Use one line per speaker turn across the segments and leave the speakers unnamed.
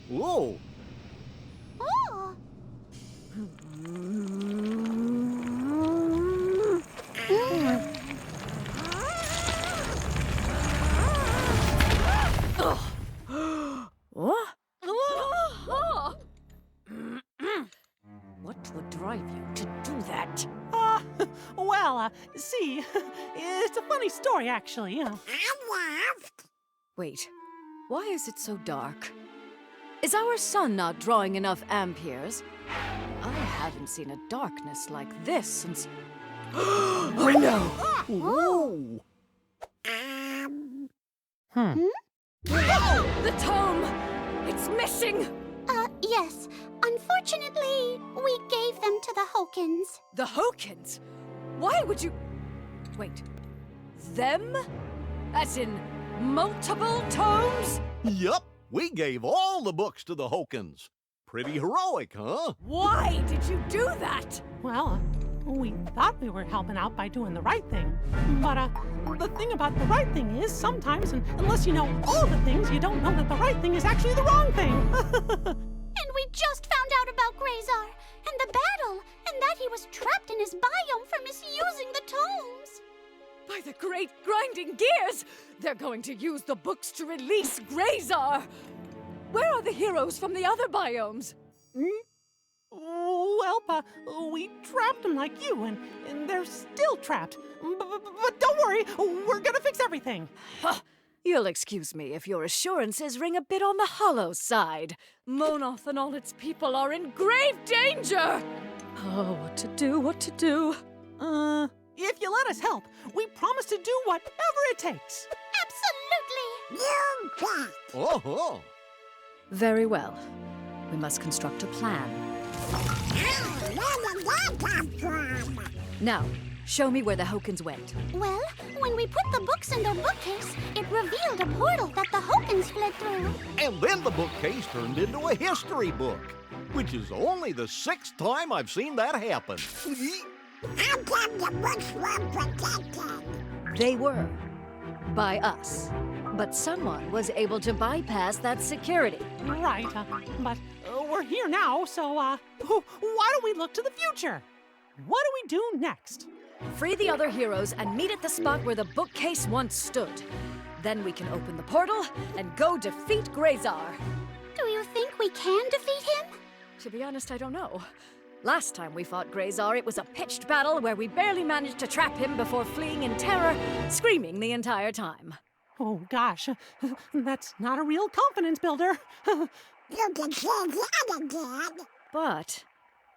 Whoa!
Oh!
What? What would drive you to do that?
See, it's a funny story, actually.
Wait, why is it so dark? Is our sun not drawing enough amperes? I haven't seen a darkness like this since... Oh no!
Whoa!
The tome! It's missing!
Yes. Unfortunately, we gave them to the Hokins.
The Hokins? Why would you... Wait. Them? As in multiple tomes?
Yup, we gave all the books to the Hokins. Pretty heroic, huh?
Why did you do that?
Well, we thought we were helping out by doing the right thing. But, the thing about the right thing is sometimes, unless you know all the things, you don't know that the right thing is actually the wrong thing.
And we just found out about Grazar and the battle, and that he was trapped in his biome for misusing the tomes.
By the great grinding gears! They're going to use the books to release Grazar! Where are the heroes from the other biomes?
Well, we trapped them like you, and they're still trapped. But don't worry, we're gonna fix everything.
Huh. You'll excuse me if your assurances ring a bit on the hollow side. Monoth and all its people are in grave danger! Oh, what to do, what to do?
If you let us help, we promise to do whatever it takes.
Absolutely!
Uh-huh.
Very well. We must construct a plan. Now, show me where the Hokins went.
Well, when we put the books in their bookcase, it revealed a portal that the Hokins fled through.
And then the bookcase turned into a history book, which is only the 6th time I've seen that happen.
How come the books were protected?
They were. By us. But someone was able to bypass that security.
Right, but we're here now, so, why don't we look to the future? What do we do next?
Free the other heroes and meet at the spot where the bookcase once stood. Then we can open the portal and go defeat Grazar.
Do you think we can defeat him?
To be honest, I don't know. Last time we fought Grazar, it was a pitched battle where we barely managed to trap him before fleeing in terror, screaming the entire time.
Oh, gosh, that's not a real confidence builder.
You can say the other dad.
But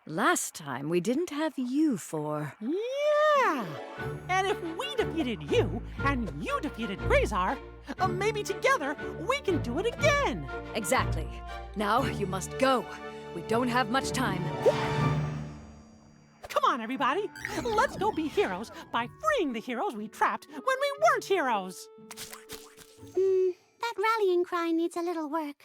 last time we didn't have you for...
Yeah! And if we defeated you, and you defeated Grazar, maybe together we can do it again!
Exactly. Now you must go. We don't have much time.
Come on, everybody! Let's go be heroes by freeing the heroes we trapped when we weren't heroes!
That rallying cry needs a little work.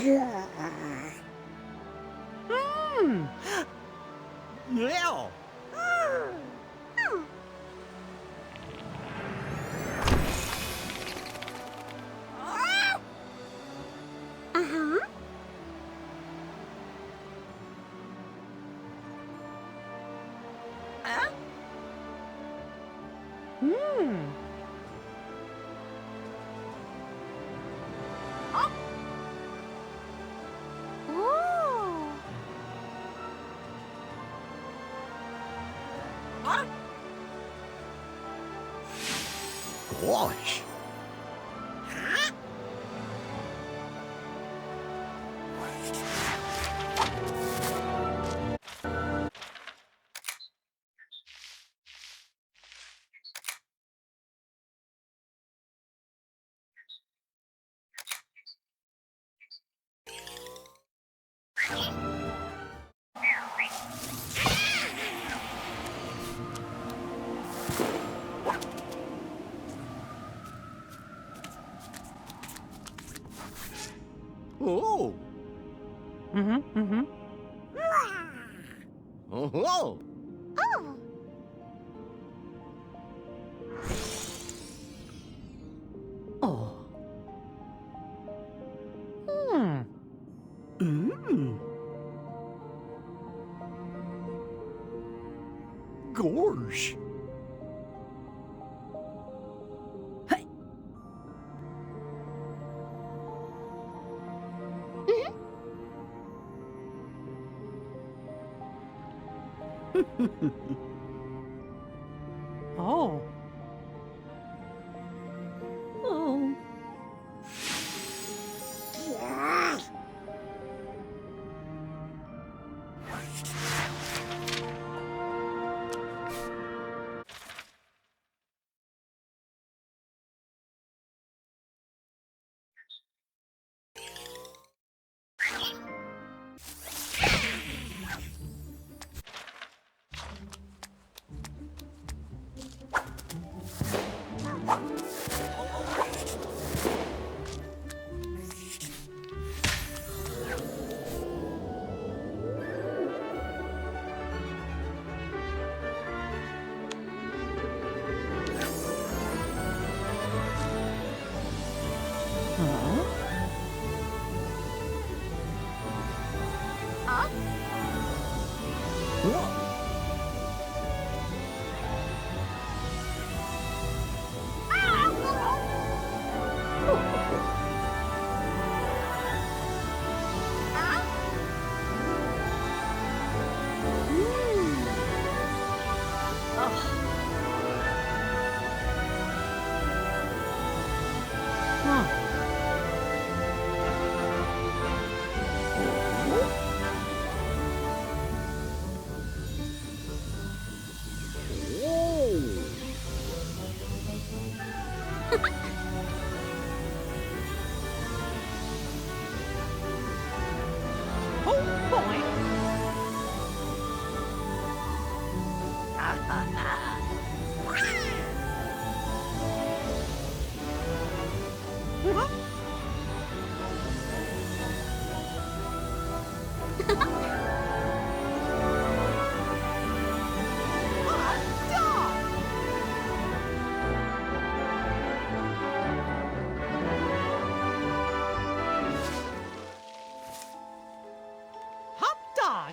Yeah.
Uh-huh. Ooh.
Gosh. Oh.
Mm-hmm.
Oh.
Oh.
Oh. Hmm.
Gosh.
Oh. Oh. Oh, boy. Hot dog.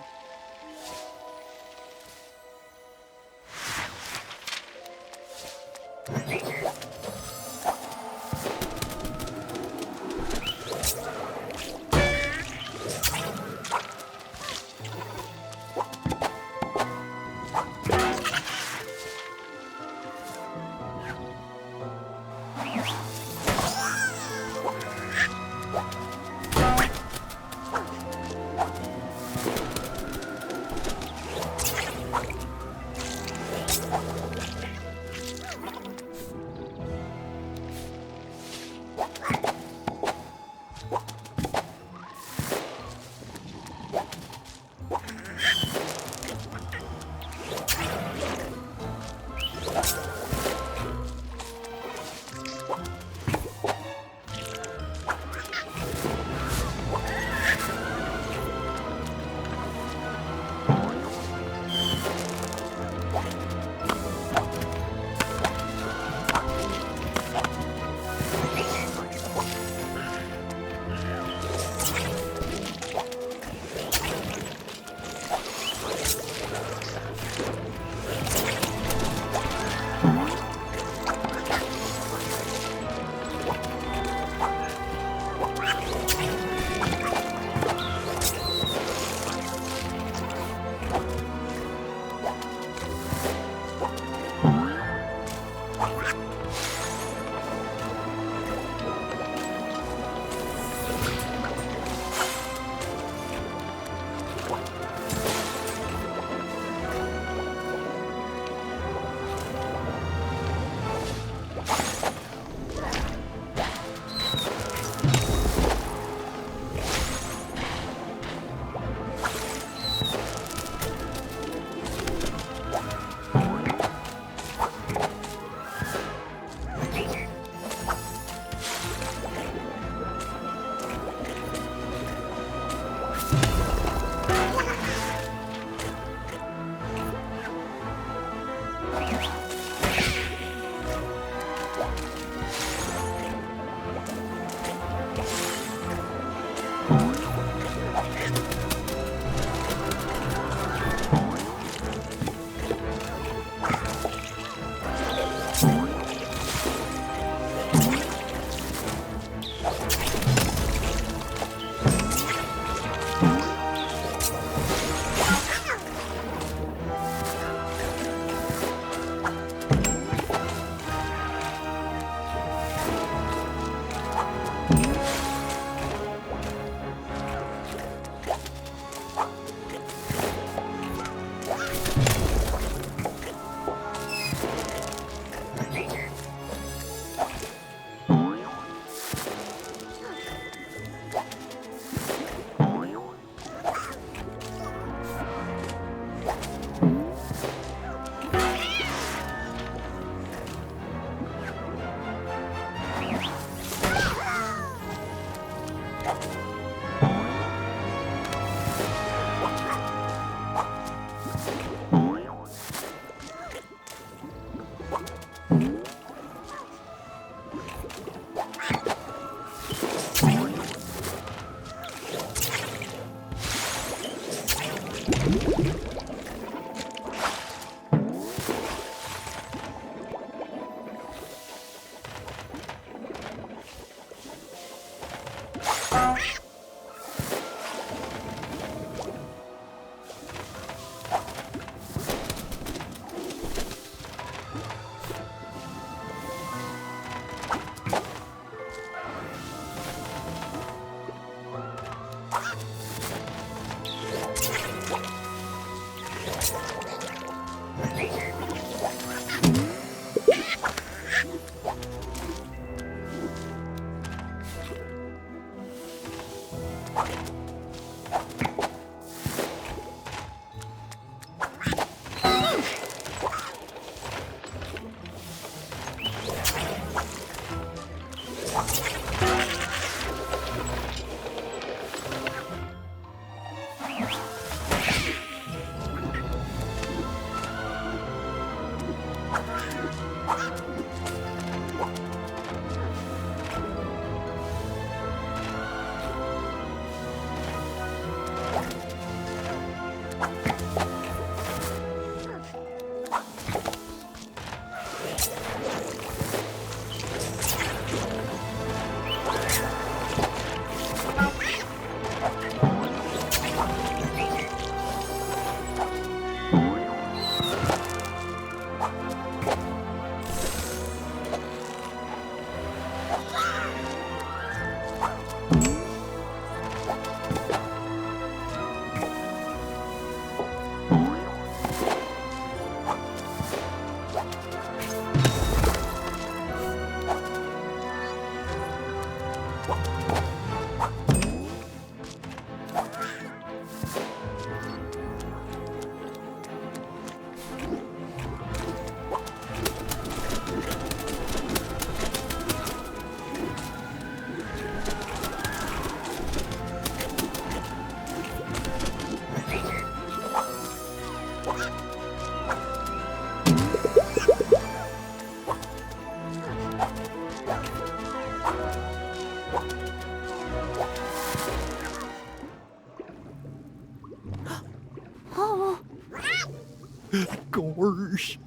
Gosh.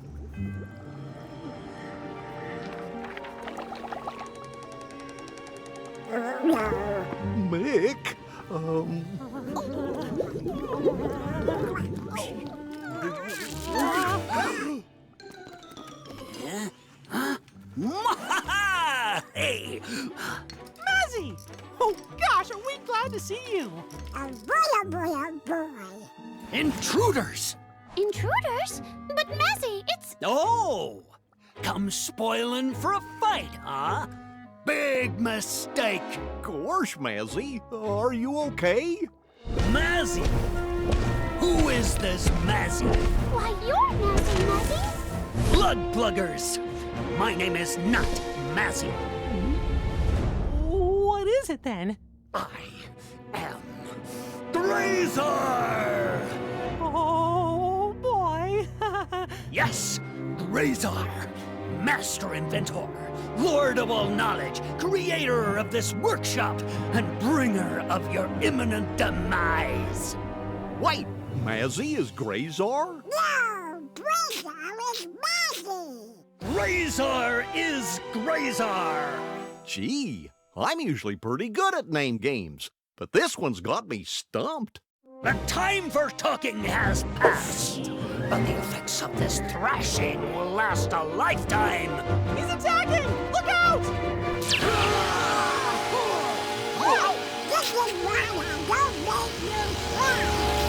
Mick,
Hey!
Mazzy! Oh gosh, are we glad to see you?
Intruders!
Intruders? But Mazzy, it's...
Oh! Come spoiling for a fight, huh? Big mistake!
gosh, Mazzy, are you okay?
Mazzy! Who is this Mazzy?
Why, you're Mazzy, Mazzy.
Blood pluggers! My name is not Mazzy.
What is it then?
I am Grazar!
Oh boy!
Yes, Grazar! Master inventor, lord of all knowledge, creator of this workshop, and bringer of your imminent demise.
Wait, Mazzy is Grazar?
No, Grazar is Mazzy.
Grazar is Grazar!
Gee, I'm usually pretty good at name games, but this one's got me stumped.
The time for talking has passed, but the effects of this thrashing will last a lifetime.
He's attacking! Look out!
This is why I don't make you cry.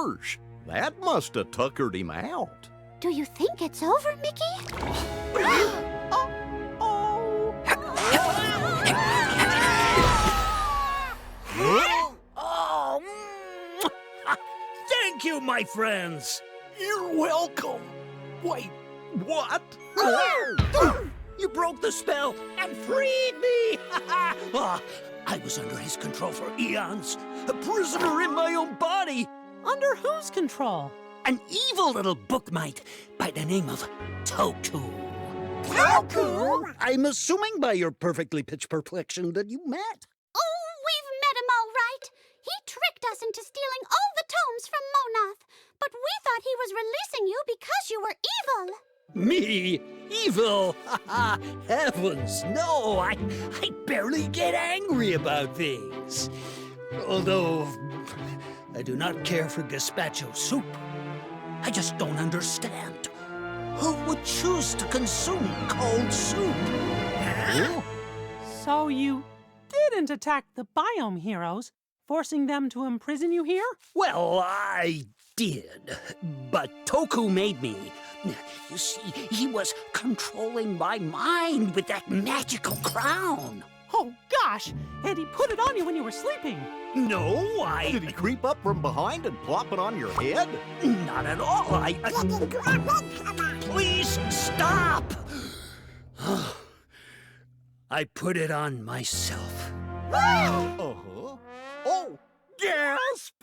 Gosh, that must have tuckered him out.
Do you think it's over, Mickey?
Oh, thank you, my friends.
You're welcome. Wait, what?
You broke the spell and freed me. I was under his control for eons, a prisoner in my own body.
Under whose control?
An evil little bookmite by the name of Toku.
Toku?
I'm assuming by your perfectly pitch perplexion that you met.
Oh, we've met him all right. He tricked us into stealing all the tomes from Monath, but we thought he was releasing you because you were evil.
Me? Evil? Heavens, no, I barely get angry about things. Although, I do not care for gazpacho soup. I just don't understand. Who would choose to consume cold soup? Huh?
So you didn't attack the biome heroes, forcing them to imprison you here?
Well, I did, but Toku made me. You see, he was controlling my mind with that magical crown.
Oh, gosh! And he put it on you when you were sleeping.
No,
Did he creep up from behind and plop it on your head?
Not at all. Please stop! I put it on myself.
Uh-huh. Oh, gasp!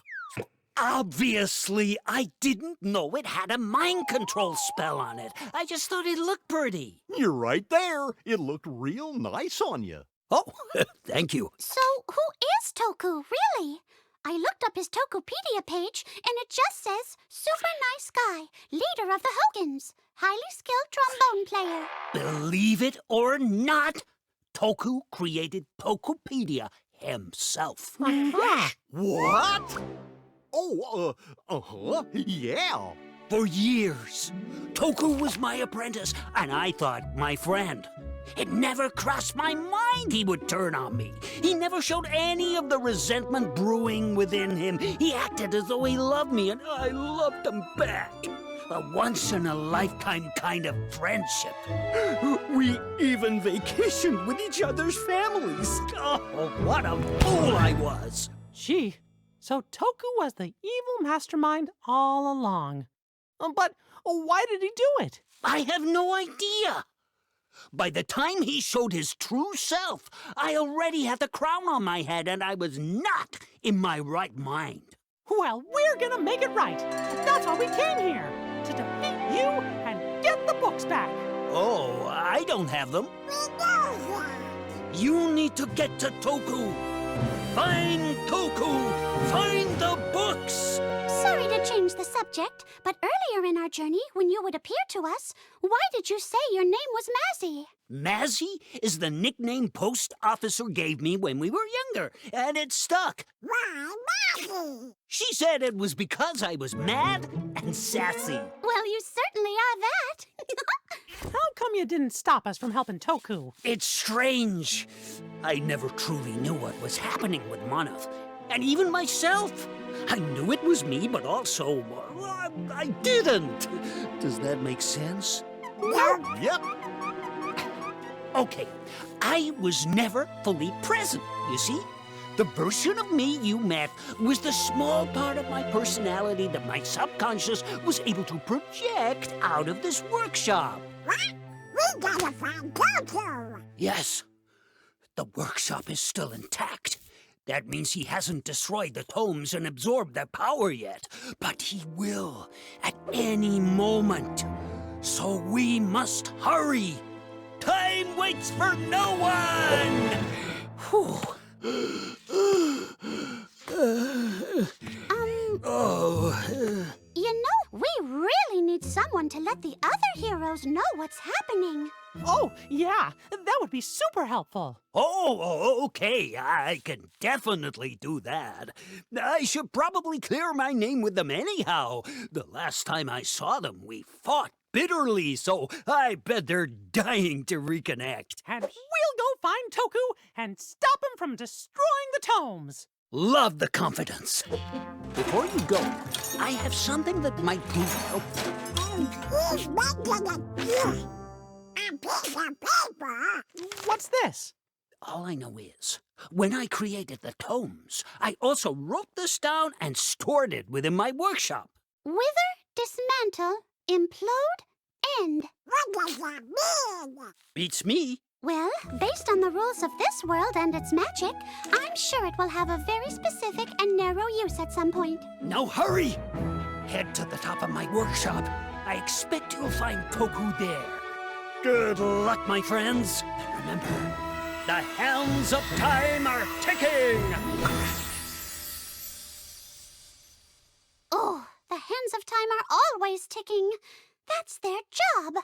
Obviously, I didn't know it had a mind control spell on it. I just thought it looked pretty.
You're right there. It looked real nice on you.
Oh, thank you.
So, who is Toku, really? I looked up his Tokopedia page, and it just says, super nice guy, leader of the Hogans, highly skilled trombone player.
Believe it or not, Toku created Tokopedia himself.
What? Oh, uh-huh, yeah.
For years, Toku was my apprentice, and I thought my friend. It never crossed my mind he would turn on me. He never showed any of the resentment brewing within him. He acted as though he loved me, and I loved him back. A once-in-a-lifetime kind of friendship. We even vacationed with each other's families. Oh, what a fool I was!
Gee, so Toku was the evil mastermind all along. But why did he do it?
I have no idea. By the time he showed his true self, I already had the crown on my head and I was not in my right mind.
Well, we're gonna make it right. That's why we came here, to defeat you and get the books back.
Oh, I don't have them.
We know that.
You need to get to Toku. Find Toku. Find the books.
Sorry to change the subject, but earlier in our journey, when you would appear to us, why did you say your name was Mazzy?
Mazzy is the nickname post officer gave me when we were younger, and it stuck.
Why, Maggie?
She said it was because I was mad and sassy.
Well, you certainly are that.
How come you didn't stop us from helping Toku?
It's strange. I never truly knew what was happening with Monath, and even myself. I knew it was me, but also, I didn't. Does that make sense?
Yep.
Okay, I was never fully present, you see? The version of me you met was the small part of my personality that my subconscious was able to project out of this workshop.
What? We gotta find Toku.
Yes, the workshop is still intact. That means he hasn't destroyed the tomes and absorbed their power yet. But he will at any moment. So we must hurry. Time waits for no one! Whew.
You know, we really need someone to let the other heroes know what's happening.
Oh, yeah, that would be super helpful.
Oh, okay, I can definitely do that. I should probably clear my name with them anyhow. The last time I saw them, we fought bitterly, so I bet they're dying to reconnect.
And we'll go find Toku and stop him from destroying the tomes.
Love the confidence. Before you go, I have something that might prove helpful.
He's making a piece of paper.
What's this?
All I know is, when I created the tomes, I also wrote this down and stored it within my workshop.
Wither, dismantle, implode, end.
What does that mean?
Beats me.
Well, based on the rules of this world and its magic, I'm sure it will have a very specific and narrow use at some point.
Now hurry! Head to the top of my workshop. I expect you'll find Toku there. Good luck, my friends. And remember, the hands of time are ticking!
Oh, the hands of time are always ticking. That's their job.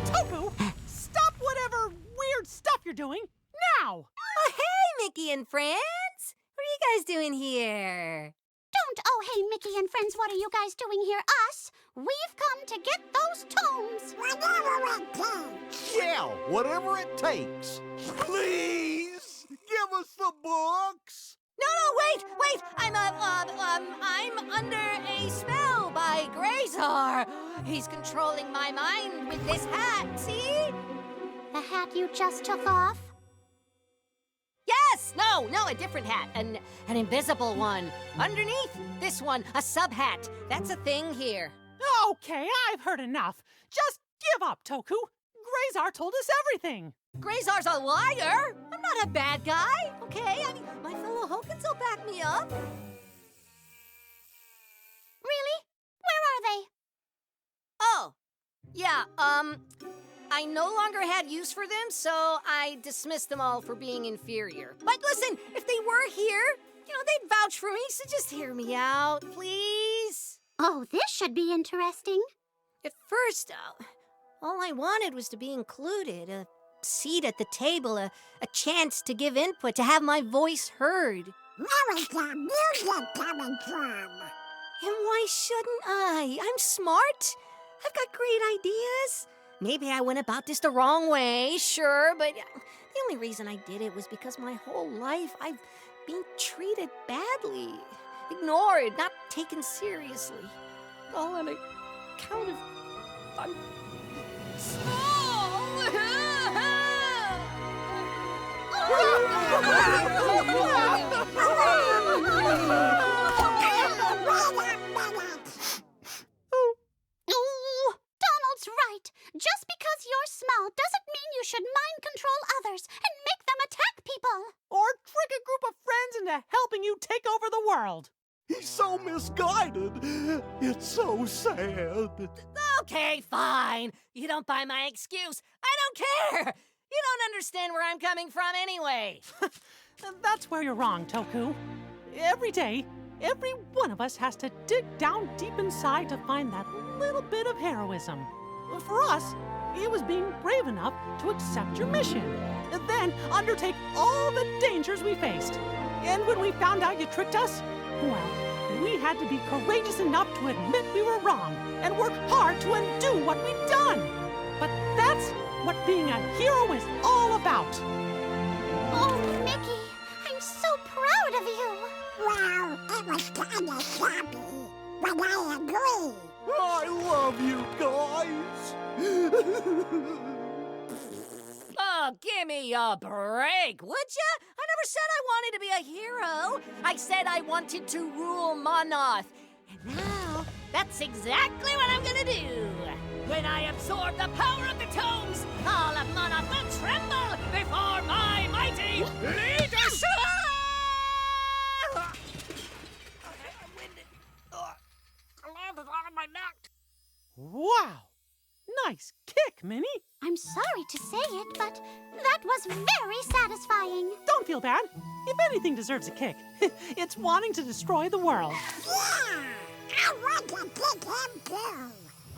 Toku, stop whatever weird stuff you're doing now!
Oh, hey, Mickey and friends! What are you guys doing here?
Don't, oh, hey, Mickey and friends, what are you guys doing here? Us? We've come to get those tomes.
Whatever it takes.
Yeah, whatever it takes. Please, give us the books.
No, wait! I'm under a spell by Grazar. He's controlling my mind with this hat, see?
The hat you just took off?
Yes! No, a different hat. An invisible one. Underneath this one, a sub-hat. That's a thing here.
Okay, I've heard enough. Just give up, Toku. Grazar told us everything.
Grazar's a liar! I'm not a bad guy, okay? I mean, my fellow Hokins will back me up.
Really? Where are they?
Oh, yeah, I no longer had use for them, so I dismissed them all for being inferior. But listen, if they were here, they'd vouch for me, so just hear me out, please.
Oh, this should be interesting.
At first, all I wanted was to be included, a seat at the table, a chance to give input, to have my voice heard.
Where is the music coming from?
And why shouldn't I? I'm smart. I've got great ideas. Maybe I went about this the wrong way, sure, but the only reason I did it was because my whole life I've been treated badly, ignored, not taken seriously. All on account of I'm
Oh, Donald's right. Just because you're small doesn't mean you should mind control others and make them attack people.
Or trick a group of friends into helping you take over the world.
He's so misguided. It's so sad.
Okay, fine. You don't buy my excuse. I don't care. You don't understand where I'm coming from anyway.
That's where you're wrong, Toku. Every day, every one of us has to dig down deep inside to find that little bit of heroism. For us, it was being brave enough to accept your mission, and then undertake all the dangers we faced. And when we found out you tricked us, well, we had to be courageous enough to admit we were wrong and work hard to undo what we'd done. But that's what being a hero is all about.
Oh, Mickey, I'm so proud of you.
Well, it was kind of sloppy, but I agree.
I love you guys.
Oh, give me a break, would ya? I never said I wanted to be a hero. I said I wanted to rule Monoth. And now, that's exactly what I'm gonna do. When I absorb the power of the tomes, all of Monoth will tremble before my mighty leadership! Okay, I'm winded. I landed on my neck.
Wow! Nice kick, Minnie.
I'm sorry to say it, but that was very satisfying.
Don't feel bad. If anything deserves a kick, it's wanting to destroy the world.
Yeah, I want to kick him too.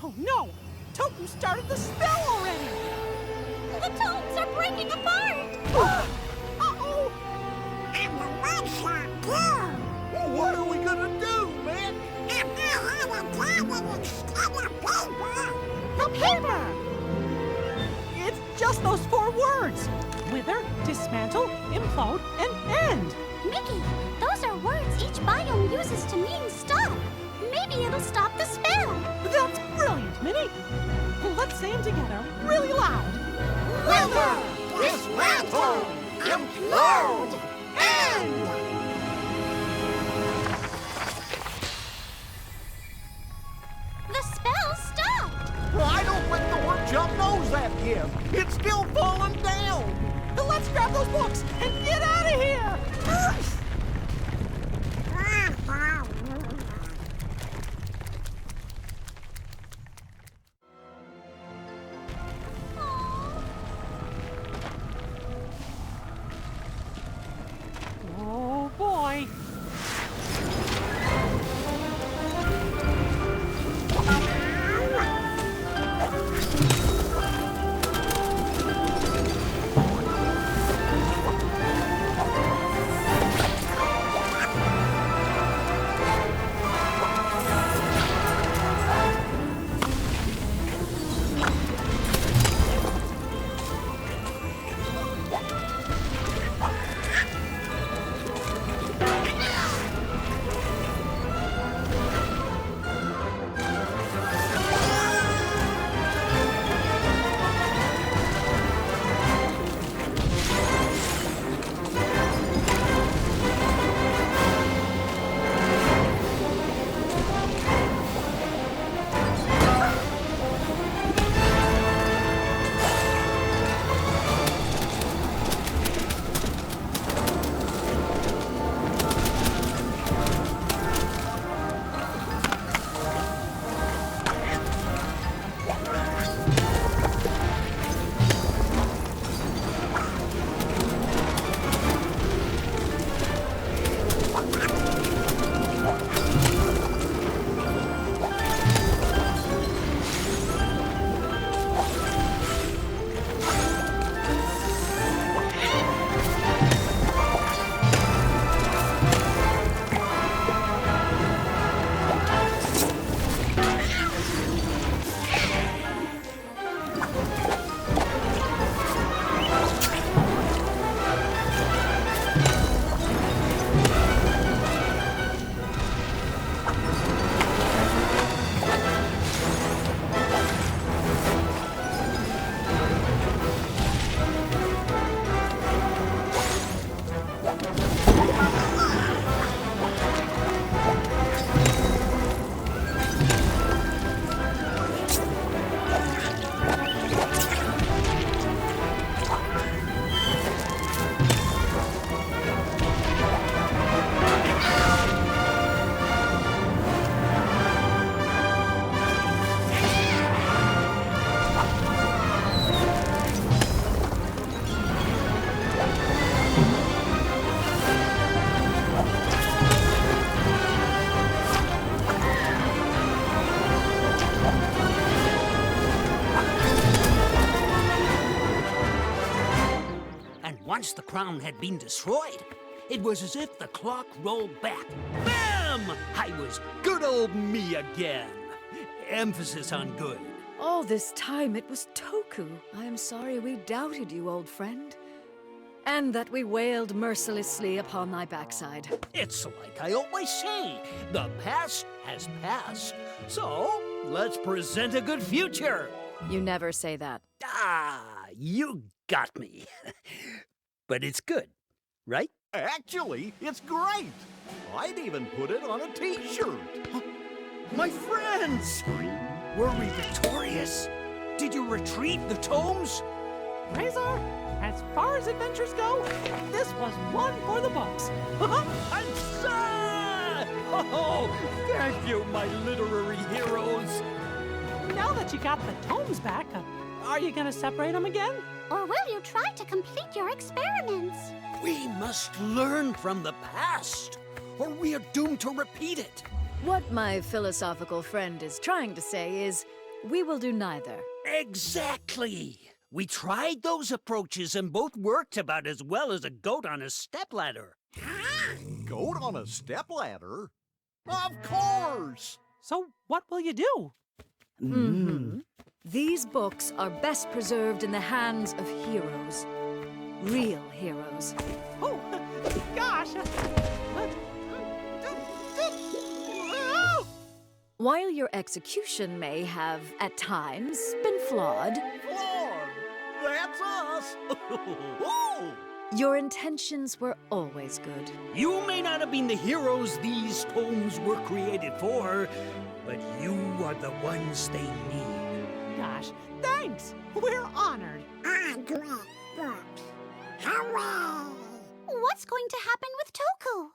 Oh no! Toku started the spell already!
The tomes are breaking apart.
Uh-oh!
And the one shot too.
What are we gonna do, Mick?
I had a diamond instead of paper.
The paper! It's just those 4 words. Wither, dismantle, implode, and end.
Mickey, those are words each biome uses to mean stop. Maybe it'll stop the spell.
That's brilliant, Minnie. Let's say them together really loud.
Wither, dismantle, implode, end!
The spell stopped.
I don't think the workshop knows that yet. It's still falling down.
Let's grab those books and get out of here!
once the crown had been destroyed, it was as if the clock rolled back. Bam! I was good old me again. Emphasis on good.
All this time it was Toku. I am sorry we doubted you, old friend. And that we wailed mercilessly upon thy backside.
It's like I always say, the past has passed. So, let's present a good future.
You never say that.
Ah, you got me. But it's good, right?
Actually, it's great. I'd even put it on a t-shirt.
My friends! Were we victorious? Did you retrieve the tomes?
Razor, as far as adventures go, this was one for the books.
Answer! Oh, thank you, my literary heroes.
Now that you got the tomes back, are you gonna separate them again?
Or will you try to complete your experiments?
We must learn from the past, or we are doomed to repeat it.
What my philosophical friend is trying to say is, we will do neither.
Exactly. We tried those approaches and both worked about as well as a goat on a stepladder.
Goat on a stepladder? Of course!
So what will you do?
These books are best preserved in the hands of heroes. Real heroes.
Oh, gosh!
While your execution may have, at times, been flawed,
Lord, that's us!
your intentions were always good.
You may not have been the heroes these tomes were created for, but you are the ones they need.
Gosh, thanks! We're honored.
I great books. Hooray!
What's going to happen with Toku?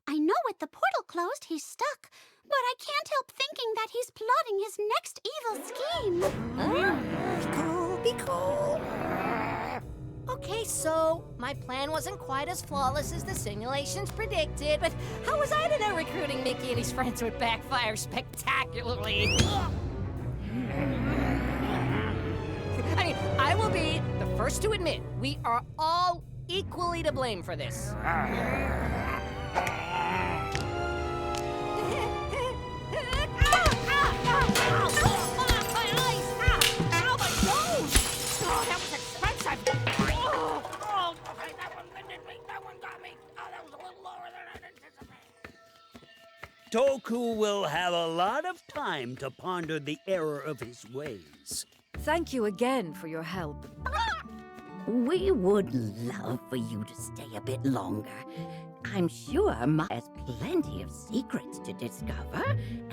I know with the portal closed, he's stuck, but I can't help thinking that he's plotting his next evil scheme.
Be cool. Okay, so my plan wasn't quite as flawless as the simulations predicted, but how was I to know recruiting Mickey and his friends would backfire spectacularly? I mean, I will be the first to admit we are all equally to blame for this.
Toku will have a lot of time to ponder the error of his ways.
Thank you again for your help.
We would love for you to stay a bit longer. I'm sure Ma has plenty of secrets to discover,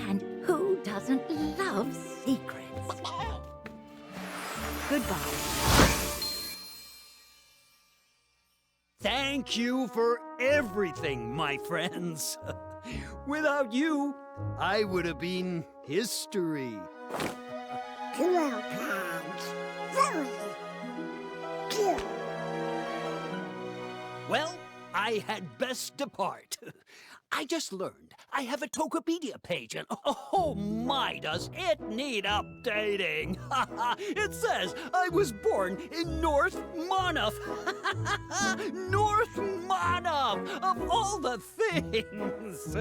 and who doesn't love secrets?
Goodbye.
Thank you for everything, my friends. Without you, I would have been history.
Cool times. Very cool.
Well, I had best depart. I just learned I have a Tokopedia page, and oh my, does it need updating. It says I was born in North Monmouth. North Monmouth, of all the things.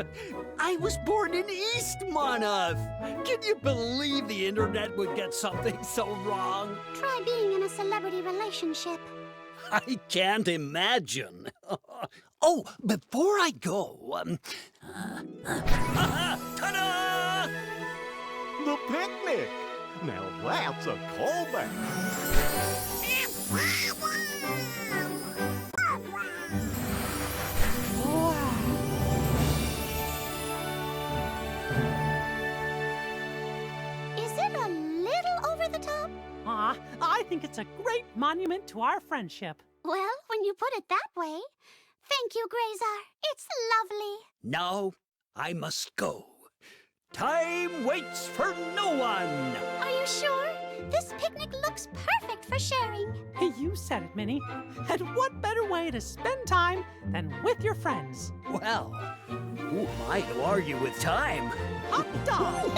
I was born in East Monmouth. Can you believe the internet would get something so wrong?
Try being in a celebrity relationship.
I can't imagine. Oh, before I go, ta-da!
The picnic! Now that's a callback.
Is it a little over the top?
I think it's a great monument to our friendship.
Well, when you put it that way. Thank you, Grazar. It's lovely.
Now I must go. Time waits for no one.
Are you sure? This picnic looks perfect for sharing.
You said it, Minnie. And what better way to spend time than with your friends?
Well, who am I to argue with time?
Hot dog!